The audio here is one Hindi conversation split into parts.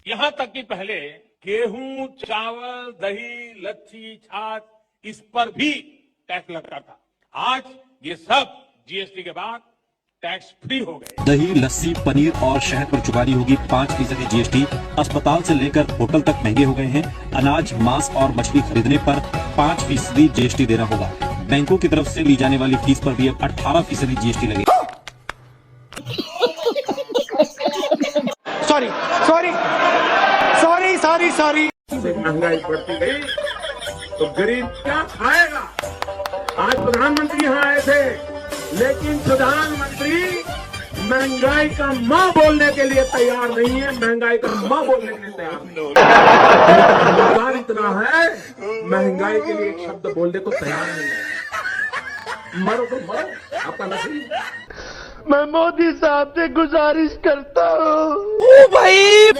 यहाँ तक कि पहले गेहूं, चावल, दही, लच्छी, छाछ इस पर भी टैक्स लगता था। आज ये सब जीएसटी के बाद टैक्स फ्री हो गए। दही, लस्सी, पनीर और शहद पर चुकानी होगी 5% जीएसटी। अस्पताल से लेकर होटल तक महंगे हो गए हैं। अनाज, मांस और मछली खरीदने पर 5% जीएसटी देना होगा। बैंकों की तरफ से ली जाने वाली फीस पर भी अब 18% जीएसटी लगेगा। सॉरी। महंगाई बढ़ती गई तो गरीब क्या खाएगा? आज प्रधानमंत्री यहाँ आए थे, लेकिन प्रधानमंत्री महंगाई का माँ बोलने के लिए तैयार नहीं है। महंगाई का माँ बोलने के लिए तैयार नहीं है। इतना है, महंगाई के लिए एक शब्द बोलने को तैयार नहीं है। मरो तो मरो, आपका नसीब। मैं मोदी साहब से गुजारिश करता हूँ भाई।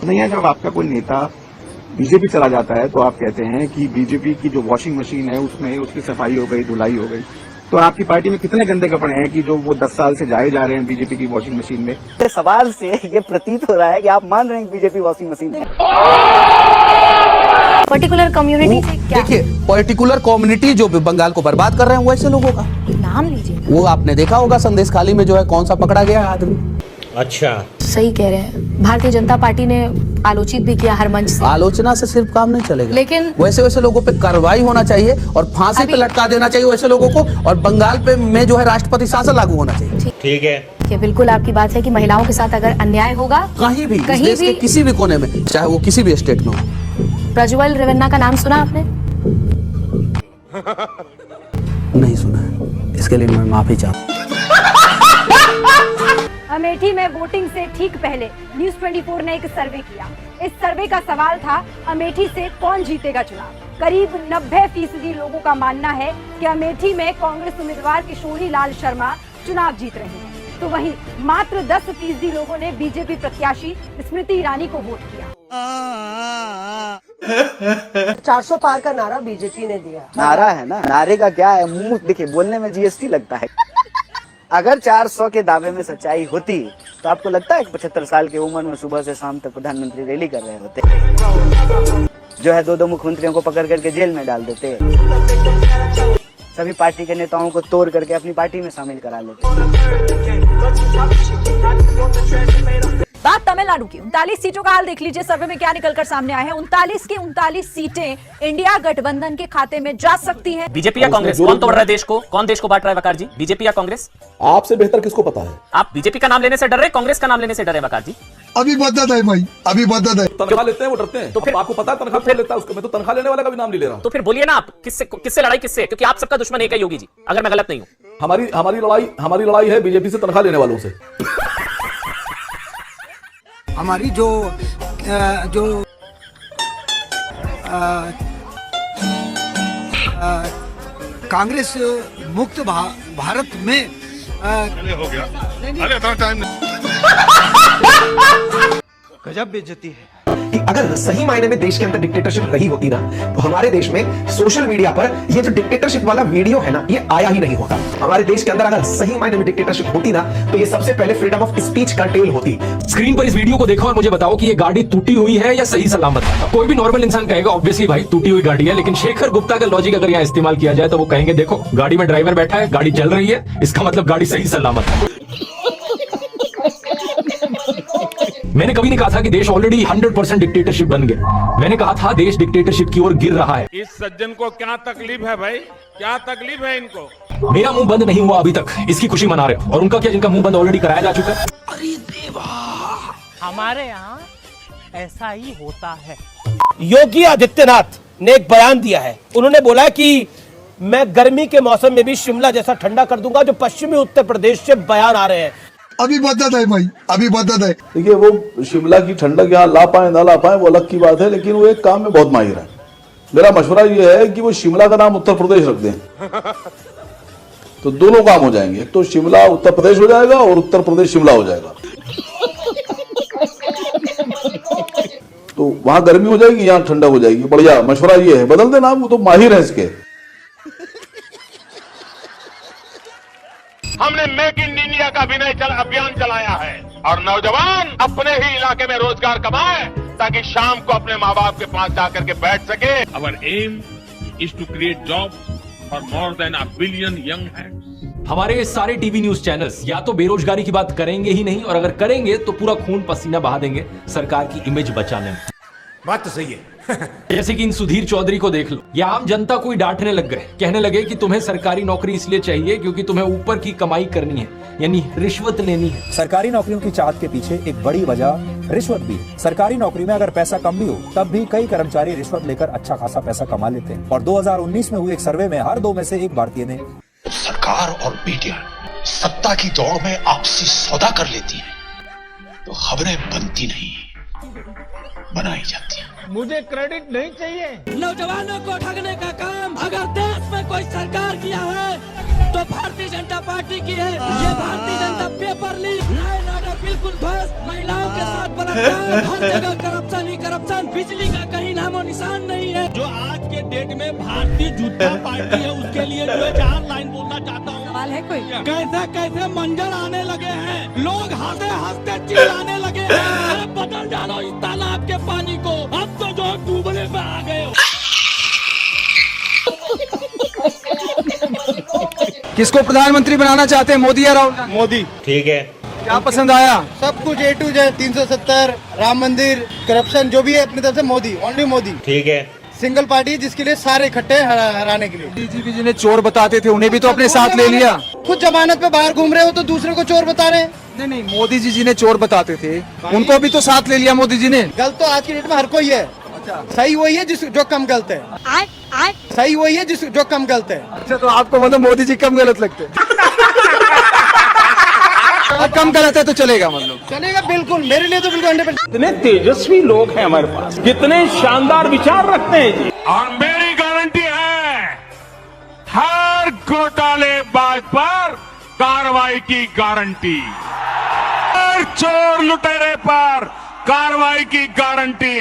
नहीं, जब आपका कोई नेता बीजेपी चला जाता है तो आप कहते हैं कि बीजेपी की जो वॉशिंग मशीन है उसमें उसकी सफाई हो गई, धुलाई हो गई। तो आपकी पार्टी में कितने गंदे कपड़े हैं कि जो वो 10 साल से जाए जा रहे हैं बीजेपी की वॉशिंग मशीन में? सवाल से ये प्रतीत हो रहा है कि आप मान रहे हैं कि बीजेपी वॉशिंग मशीन है। पर्टिकुलर कम्युनिटी से क्या? देखिए, पर्टिकुलर कम्युनिटी जो बंगाल को बर्बाद कर रहे हैं वैसे लोगों का नाम लीजिए। वो आपने देखा होगा संदेश खाली में जो है कौन सा पकड़ा गया आदमी। अच्छा, सही कह रहे हैं। भारतीय जनता पार्टी ने आलोचित भी किया हर मंच से। आलोचना से सिर्फ काम नहीं चलेगा, लेकिन वैसे लोगों पे कार्रवाई होना चाहिए और फांसी पे लटका देना चाहिए वैसे लोगों को। और बंगाल पे में जो है राष्ट्रपति शासन लागू होना चाहिए। ठीक है, ये बिल्कुल आपकी बात है कि महिलाओं के साथ अगर अन्याय होगा कहीं भी देश के किसी भी कोने में, चाहे वो किसी भी स्टेट में हो। प्रज्वल रेवन्ना का नाम सुना आपने? नहीं सुना है, इसके लिए मैं माफी चाहता हूँ। अमेठी में वोटिंग से ठीक पहले न्यूज 24 ने एक सर्वे किया। इस सर्वे का सवाल था, अमेठी से कौन जीतेगा चुनाव। करीब 90% लोगों का मानना है कि अमेठी में कांग्रेस उम्मीदवार किशोरी लाल शर्मा चुनाव जीत रहे हैं। तो वहीं मात्र 10% लोगों ने बीजेपी प्रत्याशी स्मृति ईरानी को वोट किया। 400 पार का नारा बीजेपी ने दिया। नारा है ना, नारे का क्या है, मुंह देखिए, बोलने में जीएसटी लगता है। अगर 400 के दावे में सच्चाई होती तो आपको लगता है कि 75 साल की उम्र में सुबह से शाम तक प्रधानमंत्री रैली कर रहे होते, जो है 2 मुख्यमंत्रियों को पकड़ करके जेल में डाल देते, सभी पार्टी के नेताओं को तोड़ करके अपनी पार्टी में शामिल करा लेते। बात तमिलनाडु की 39 सीटों का हाल देख लीजिए। सर्वे में क्या निकलकर सामने आए हैं। 39 की 39 सीटें इंडिया गठबंधन के खाते में जा सकती हैं। बीजेपी या कांग्रेस, कौन तोड़ रहा है देश को? कौन देश को बांट रहा है वकार जी? बीजेपी या कांग्रेस? आपसे बेहतर किसको पता है? आप बीजेपी का नाम लेने से डर रहे, कांग्रेस का नाम लेने से डर रहे वकार जी? अभी बदत है भाई, अभी बदत है। तनख्वाह लेते हैं वो डरते हैं। तो फिर आपको पता है तनख्वाह कौन लेता है उसको? मैं तो तनख्वाह लेने वाला का भी नाम नहीं ले रहा। तो फिर बोलिए ना आप, किससे लड़ाई किससे? क्योंकि आप सबका दुश्मन एक है योगी जी, अगर मैं गलत नहीं हूँ। हमारी लड़ाई है बीजेपी से तनख्वाह लेने वालों से। हमारी जो कांग्रेस मुक्त भारत में हो गया। अरे इतना टाइम गजब बेइज्जती है। अगर सही मायने में देश के अंदर डिक्टेटरशिप रही होती ना, तो हमारे देश में सोशल मीडिया पर ये जो डिक्टेटरशिप वाला वीडियो है ना, ये आया ही नहीं होता। हमारे देश के अंदर अगर सही मायने में डिक्टेटरशिप होती ना, तो ये सबसे पहले फ्रीडम ऑफ स्पीच कर्टेल होती। स्क्रीन पर इस वीडियो को देखो और मुझे बताओ कि ये गाड़ी टूटी हुई है या सही सलामत है। कोई भी नॉर्मल इंसान कहेगा ऑब्वियसली भाई टूटी हुई गाड़ी है, लेकिन शेखर गुप्ता का लॉजिक अगर यहाँ इस्तेमाल किया जाए तो वो कहेंगे देखो गाड़ी में ड्राइवर बैठा है, गाड़ी चल रही है, इसका मतलब गाड़ी सही सलामत है। मैंने कभी नहीं कहा था कि देश ऑलरेडी 100% डिक्टेटरशिप बन गया। मैंने कहा था देश डिक्टेटरशिप की ओर गिर रहा है। इस सज्जन को क्या तकलीफ है भाई? क्या तकलीफ है इनको? मेरा मुंह बंद नहीं हुआ अभी तक, इसकी खुशी मना रहे हो। और उनका क्या, जिनका मुंह बंद ऑलरेडी कराया जा चुका है। अरे देवा, हमारे यहाँ ऐसा ही होता है। योगी आदित्यनाथ ने एक बयान दिया है। उन्होंने बोला कि मैं गर्मी के मौसम में भी शिमला जैसा ठंडा कर दूंगा। जो पश्चिमी उत्तर प्रदेश से बयान आ रहे हैं, अभी बदत है भाई, अभी बदत है। देखिए, वो शिमला की ठंडक यहाँ ला पाए ना ला पाए वो अलग की बात है, लेकिन वो एक काम में बहुत माहिर है। मेरा मशवरा ये है कि वो शिमला का नाम उत्तर प्रदेश रख दें, तो दोनों काम हो जाएंगे। एक तो शिमला उत्तर प्रदेश हो जाएगा और उत्तर प्रदेश शिमला हो जाएगा। तो वहां गर्मी हो जाएगी, यहाँ ठंडक हो जाएगी। बढ़िया मशवरा ये है, बदल देना, वो तो माहिर है इसके। हमने मेक इन इंडिया का अभियान चलाया है। और नौजवान अपने ही इलाके में रोजगार कमाए ताकि शाम को अपने माँ बाप के पास जाकर के बैठ सके। Our aim is to create jobs for more than 1 billion young hands. हमारे ये सारे टीवी न्यूज चैनल्स या तो बेरोजगारी की बात करेंगे ही नहीं, और अगर करेंगे तो पूरा खून पसीना बहा देंगे सरकार की इमेज बचाने में। बात तो सही है। जैसे कि इन सुधीर चौधरी को देख लो, ये आम जनता को ही डांटने लग गए, कहने लगे कि तुम्हें सरकारी नौकरी इसलिए चाहिए क्योंकि तुम्हें ऊपर की कमाई करनी है, यानी रिश्वत लेनी है। सरकारी नौकरियों की चाहत के पीछे एक बड़ी वजह रिश्वत भी है। सरकारी नौकरी में अगर पैसा कम भी हो तब भी कई कर्मचारी रिश्वत लेकर अच्छा खासा पैसा कमा लेते हैं। और 2019 में हुए एक सर्वे में हर 2 में से 1 भारतीय ने सरकार और मीडिया सत्ता की दौड़ में आपसी सौदा कर लेती है तो खबरें बनती नहीं, बनाई जाती है। मुझे क्रेडिट नहीं चाहिए। नौजवानों को ठगने का काम अगर देश में कोई सरकार किया है तो भारतीय जनता पार्टी की है। ये Bharatiya Janata paper leak, law and order बिल्कुल ध्वस्त, महिलाओं के साथ बलात्कार, हर जगह करप्शन ही करप्शन, बिजली का कहीं नामो निशान नहीं है। जो आज के डेट में भारतीय जनता पार्टी है उसके लिए जो है 4 लाइन बोलना चाहता हूँ। सवाल है कोई? कैसे कैसे मंजर आने लगे हैं, लोग हंसते हंसते चिल्लाने लगे हैं। अरे बदल डालो इस तालाब के पानी को, अब तो जो डूबने पे आ गए हो। किसको प्रधानमंत्री बनाना चाहते हैं, मोदी या राहुल गांधी? मोदी। ठीक है। क्या पसंद आया? सब कुछ A to Z, 370, राम मंदिर, करप्शन जो भी है अपनी तरफ से मोदी, ओनली मोदी। ठीक है। सिंगल पार्टी जिसके लिए सारे इकट्ठे हराने के लिए। डीजीपी जी ने चोर बताते थे, उन्हें भी तो अपने साथ ले लिया। खुद जमानत पे बाहर घूम रहे हो तो दूसरे को चोर बता रहे हैं। नहीं, मोदी जी ने चोर बताते थे, उनको भी तो साथ ले लिया मोदी जी ने। गलत तो आज की डेट में हर कोई है। सही वही है जो कम गलत है। सही वही है जो कम गलत है। अच्छा, तो आपको मतलब मोदी जी कम गलत लगते हैं? कम गलत है तो चलेगा, मतलब चलेगा बिल्कुल, मेरे लिए तो बिल्कुल 100%। कितने तेजस्वी लोग हैं हमारे पास, कितने शानदार विचार रखते हैं जी। और मेरी गारंटी है हर घोटालेबाज पर कार्रवाई की गारंटी, हर चोर लुटेरे पर कार्रवाई की गारंटी।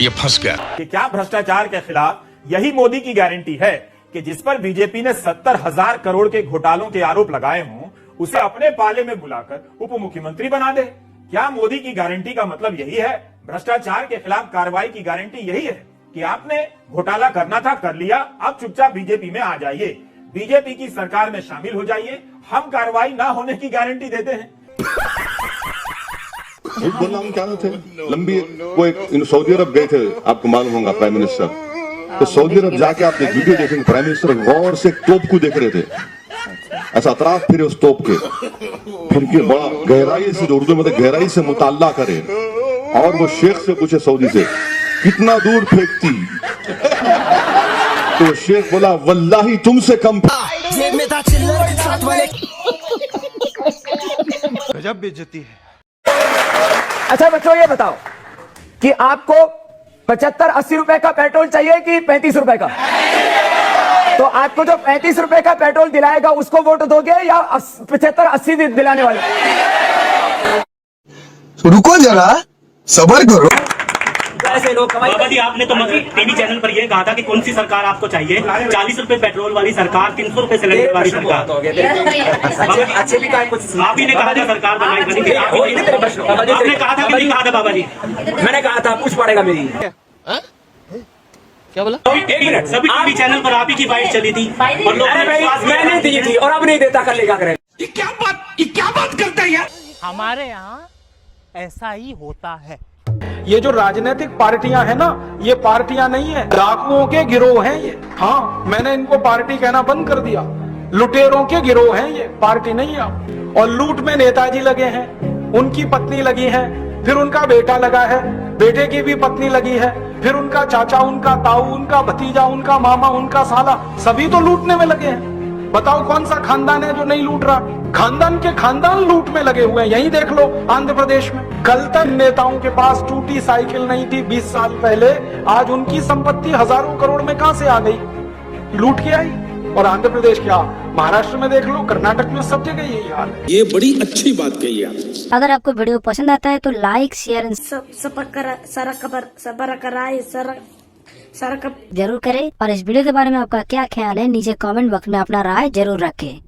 ये फंस गया कि क्या भ्रष्टाचार के खिलाफ यही मोदी की गारंटी है कि जिस पर बीजेपी ने 70,000 करोड़ के घोटालों के आरोप लगाए हों उसे अपने पाले में बुलाकर उप मुख्यमंत्री बना दे? क्या मोदी की गारंटी का मतलब यही है? भ्रष्टाचार के खिलाफ कार्रवाई की गारंटी यही है कि आपने घोटाला करना था, कर लिया, अब चुपचाप बीजेपी में आ जाइए, बीजेपी की सरकार में शामिल हो जाइए, हम कार्रवाई ना होने की गारंटी देते हैं। बोलना हम क्या थे लंबी, वो एक सऊदी अरब गए थे, आपको मालूम होगा प्राइम मिनिस्टर, तो सऊदी अरब जाके आप एक वीडियो देखेंगे, प्राइम मिनिस्टर गौर से तोप को देख रहे थे, ऐसा अतराफ फिर उस तोप के, फिर के बड़ा गहराई से, जो उर्दू में गहराई से मुताल्ला करे, और वो शेख से पूछे सऊदी से कितना दूर फेंकती, तो शेख बोला वल्लाही तुमसे कम। गजब बेइज्जती है। अच्छा बच्चों, ये बताओ कि आपको 75-80 रुपए का पेट्रोल चाहिए कि 35 रुपए का? तो आपको जो 35 रुपए का पेट्रोल दिलाएगा उसको वोट दोगे या 75-80 दिलाने वाले? रुको जरा, सबर करो। ऐसे लोग बाबा जी, आपने तो टीवी चैनल पर ये कहा था कि कौन सी सरकार आपको चाहिए, 40 रुपए पेट्रोल वाली सरकार, 300 रुपए सिलेंडर वाली सरकार। अच्छे भी कहा, कुछ आप ही ने कहा था सरकार बनाई बनी थी, आपने कहा था कि नहीं कहा था बाबा जी? मैंने कहा था, पूछ पड़ेगा मेरी। क्या बोला? एक मिनट, सभी टीवी चैनल पर आप ही की बाइट चली थी और लोग मैंने दी थी और अब नहीं देता, कर लेगा करें। ये क्या बात करता है यार? हमारे यहाँ ऐसा ही होता है। ये जो राजनीतिक पार्टियां हैं ना, ये पार्टियां नहीं है, डाकुओं के गिरोह हैं ये। हाँ, मैंने इनको पार्टी कहना बंद कर दिया। लुटेरों के गिरोह हैं ये, पार्टी नहीं है। और लूट में नेताजी लगे हैं, उनकी पत्नी लगी है, फिर उनका बेटा लगा है, बेटे की भी पत्नी लगी है, फिर उनका चाचा, उनका ताऊ, उनका भतीजा, उनका मामा, उनका साला, सभी तो लूटने में लगे हैं। बताओ कौन सा खानदान है जो नहीं लूट रहा? खानदान के खानदान लूट में लगे हुए हैं। यही देख लो आंध्र प्रदेश में, कल तक नेताओं के पास टूटी साइकिल नहीं थी 20 साल पहले, आज उनकी संपत्ति हजारों करोड़ में कहां से आ गई? लूट के आई। और आंध्र प्रदेश क्या, महाराष्ट्र में देख लो, कर्नाटक में, सब जगह यही हाल है। ये बड़ी अच्छी बात कही है। अगर आपको वीडियो पसंद आता है तो लाइक, शेयर जरूर करें। और इस वीडियो के बारे में आपका क्या ख्याल है नीचे कमेंट बॉक्स में अपना राय जरूर रखें।